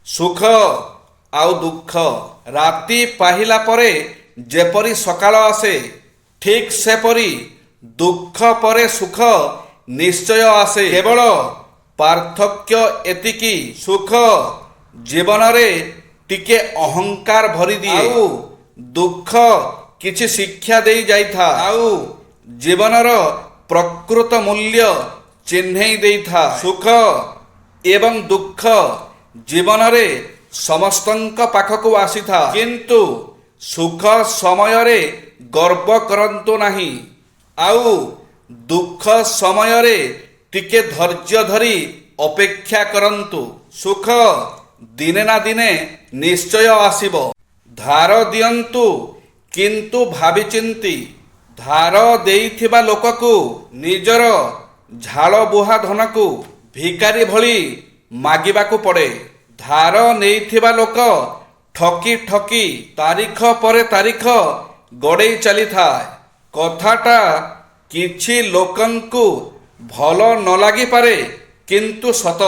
ସୁଖ ଆଉ ଦୁଃଖ। ରାତି ପାହିଲା ପରେ ଯେପରି ସକାଳ ଆସେ, ଠିକ୍ ସେପରି ଦୁଃଖ ପରେ ସୁଖ ନିଶ୍ଚୟ ଆସେ। କେବଳ ପାର୍ଥକ୍ୟ ଏତିକି, ସୁଖ ଜୀବନରେ ଟିକେ ଅହଙ୍କାର ଭରିଦିଏ, ଆଉ ଦୁଃଖ କିଛି ଶିକ୍ଷା ଦେଇ ଯାଇଥାଏ, ଆଉ ଜୀବନର ପ୍ରକୃତ ମୂଲ୍ୟ ଚିହ୍ନେଇ ଦେଇଥାଏ। ସୁଖ ଏବଂ ଦୁଃଖ ଜୀବନରେ ସମସ୍ତଙ୍କ ପାଖକୁ ଆସିଥାଏ, କିନ୍ତୁ ସୁଖ ସମୟରେ ଗର୍ବ କରନ୍ତୁ ନାହିଁ, ଆଉ ଦୁଃଖ ସମୟରେ ଟିକେ ଧୈର୍ଯ୍ୟ ଧରି ଅପେକ୍ଷା କରନ୍ତୁ। ସୁଖ ଦିନେ ନା ଦିନେ ନିଶ୍ଚୟ ଆସିବ। ଧାର ଦିଅନ୍ତୁ, କିନ୍ତୁ ଭାବିଚିନ୍ତି। ଧାର ଦେଇଥିବା ଲୋକକୁ ନିଜର ଝାଳ ବୁହା ଧନକୁ ଭିକାରୀ ଭଳି ମାଗିବାକୁ ପଡ଼େ। ଧାର ନେଇଥିବା ଲୋକ ଠକି ଠକି ତାରିଖ ପରେ ତାରିଖ ଗଡ଼େଇ ଚାଲିଥାଏ। କଥାଟା କିଛି ଲୋକଙ୍କୁ ଭଲ ନ ଲାଗିପାରେ, କିନ୍ତୁ ସତ।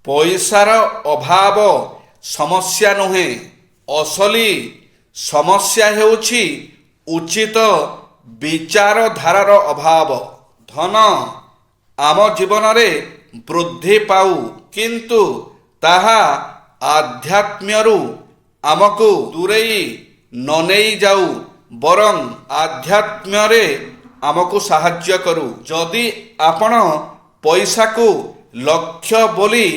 ପଇସାର ଅଭାବ ସମସ୍ୟା ନୁହେଁ, ଅସଲି ସମସ୍ୟା ହେଉଛି ଉଚିତ ବିଚାରଧାରାର ଅଭାବ। ଧନ ଆମ ଜୀବନରେ ବୃଦ୍ଧି ପାଉ, କିନ୍ତୁ ତାହା ଆଧ୍ୟାତ୍ମ୍ୟରୁ ଆମକୁ ଦୂରେଇ ନ ନେଇ ଯାଉ, ବରଂ ଆଧ୍ୟାତ୍ମ୍ୟରେ ଆମକୁ ସାହାଯ୍ୟ କରୁ। ଯଦି ଆପଣ ପଇସାକୁ ଲକ୍ଷ୍ୟ ବୋଲି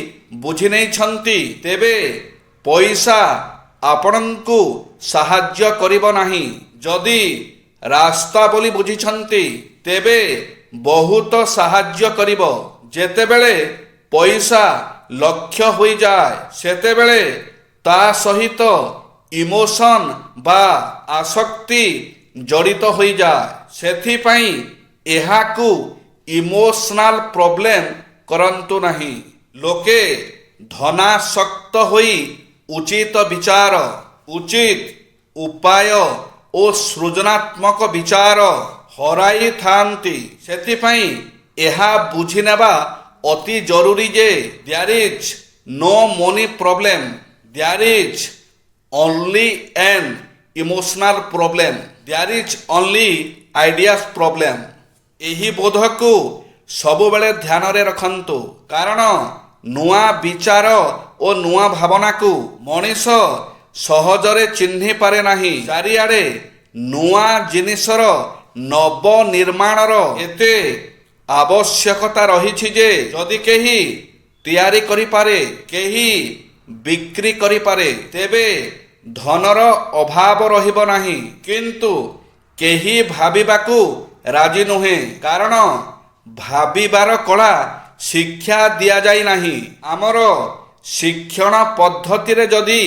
ବୁଝି ନେଇଛନ୍ତି, ତେବେ ପଇସା ଆପଣଙ୍କୁ ସାହାଯ୍ୟ କରିବ ନାହିଁ। ଯଦି ରାସ୍ତା ବୋଲି ବୁଝିଛନ୍ତି, ତେବେ ବହୁତ ସାହାଯ୍ୟ କରିବ। ଯେତେବେଳେ ପଇସା ଲକ୍ଷ୍ୟ ହୋଇଯାଏ, ସେତେବେଳେ ତା ସହିତ ଇମୋସନ ବା ଆସକ୍ତି ଜଡ଼ିତ ହୋଇଯାଏ। ସେଥିପାଇଁ ଏହାକୁ ଇମୋସନାଲ ପ୍ରୋବ୍ଲେମ କରନ୍ତୁ ନାହିଁ। ଲୋକେ ଧନାସକ୍ତ ହୋଇ ଉଚିତ ବିଚାର, ଉଚିତ ଉପାୟ ଓ ସୃଜନାତ୍ମକ ବିଚାର ହରାଇଥାନ୍ତି। ସେଥିପାଇଁ ଏହା ବୁଝିନେବା ଅତି ଜରୁରୀ ଯେ there is no money problem, there is only an emotional problem, there is only ideas problem. ଏହି ବୋଧକୁ ସବୁବେଳେ ଧ୍ୟାନରେ ରଖନ୍ତୁ, କାରଣ ନୂଆ ବିଚାର ଓ ନୂଆ ଭାବନାକୁ ମଣିଷ ସହଜରେ ଚିହ୍ନି ପାରେ ନାହିଁ। ଚାରିଆଡ଼େ ନୂଆ ଜିନିଷର ନବନିର୍ମାଣର ଏତେ ଆବଶ୍ୟକତା ରହିଛି ଯେ ଯଦି କେହି ତିଆରି କରିପାରେ, କେହି ବିକ୍ରି କରିପାରେ, ତେବେ ଧନର ଅଭାବ ରହିବ ନାହିଁ। କିନ୍ତୁ କେହି ଭାବିବାକୁ ରାଜି ନୁହେଁ, କାରଣ ଭାବିବାର କଳା ଶିକ୍ଷା ଦିଆଯାଇ ନାହିଁ। ଆମର ଶିକ୍ଷଣ ପଦ୍ଧତିରେ ଯଦି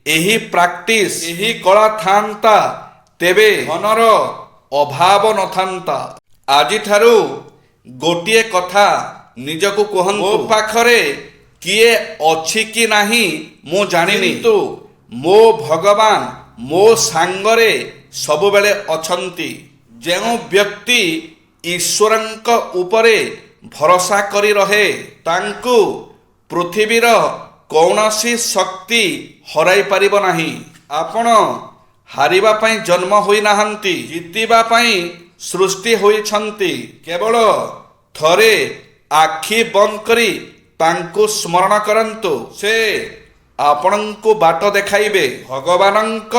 ଏହି ପ୍ରାକ୍ଟିସ, ଏହି କଳା ଥାନ୍ତା, ତେବେ ଧନର ଅଭାବ ନଥାନ୍ତା। ଆଜିଠାରୁ ଗୋଟିଏ କଥା ନିଜକୁ କୁହନ୍ତୁ, ମୋ ପାଖରେ କିଏ ଅଛି କି ନାହିଁ ମୁଁ ଜାଣିନି, କିନ୍ତୁ ମୋ ଭଗବାନ ମୋ ସାଙ୍ଗରେ ସବୁବେଳେ ଅଛନ୍ତି। ଯେଉଁ ବ୍ୟକ୍ତି ଈଶ୍ୱରଙ୍କ ଉପରେ ଭରସା କରି ରହେ, ତାଙ୍କୁ ପୃଥିବୀର କୌଣସି ଶକ୍ତି ହରାଇ ପାରିବ ନାହିଁ। ଆପଣ ହାରିବା ପାଇଁ ଜନ୍ମ ହୋଇନାହାନ୍ତି, ଜିତିବା ପାଇଁ ସୃଷ୍ଟି ହୋଇଛନ୍ତି। କେବଳ ଥରେ ଆଖି ବନ୍ଦ କରି ତାଙ୍କୁ ସ୍ମରଣ କରନ୍ତୁ, ସେ ଆପଣଙ୍କୁ ବାଟ ଦେଖାଇବେ। ଭଗବାନଙ୍କ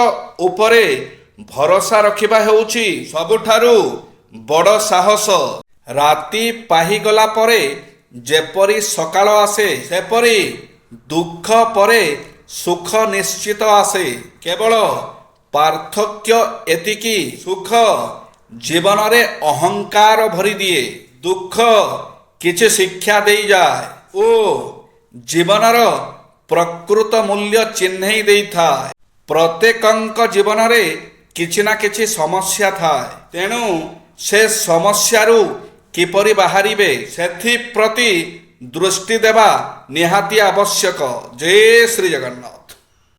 ଉପରେ ଭରସା ରଖିବା ହେଉଛି ସବୁଠାରୁ ବଡ଼ ସାହସ। ରାତି ପାହିଗଲା ପରେ ଯେପରି ସକାଳ ଆସେ, ସେପରି ଦୁଃଖ ପରେ ସୁଖ ନିଶ୍ଚିତ ଆସେ। କେବଳ ପାର୍ଥକ୍ୟ ଏତିକି, ସୁଖ ଜୀବନରେ ଅହଙ୍କାର ଭରିଦିଏ, ଦୁଃଖ କିଛି ଶିକ୍ଷା ଦେଇଯାଏ ଓ ଜୀବନର ପ୍ରକୃତ ମୂଲ୍ୟ ଚିହ୍ନେଇ ଦେଇଥାଏ। ପ୍ରତ୍ୟେକଙ୍କ ଜୀବନରେ କିଛି ନା କିଛି ସମସ୍ୟା ଥାଏ, ତେଣୁ ସେ ସମସ୍ୟାରୁ କିପରି ବାହାରିବେ, ସେଥିପ୍ରତି ଦୃଷ୍ଟି ଦେବା ନିହାତି ଆବଶ୍ୟକ। ଜୟ ଶ୍ରୀ ଜଗନ୍ନାଥ।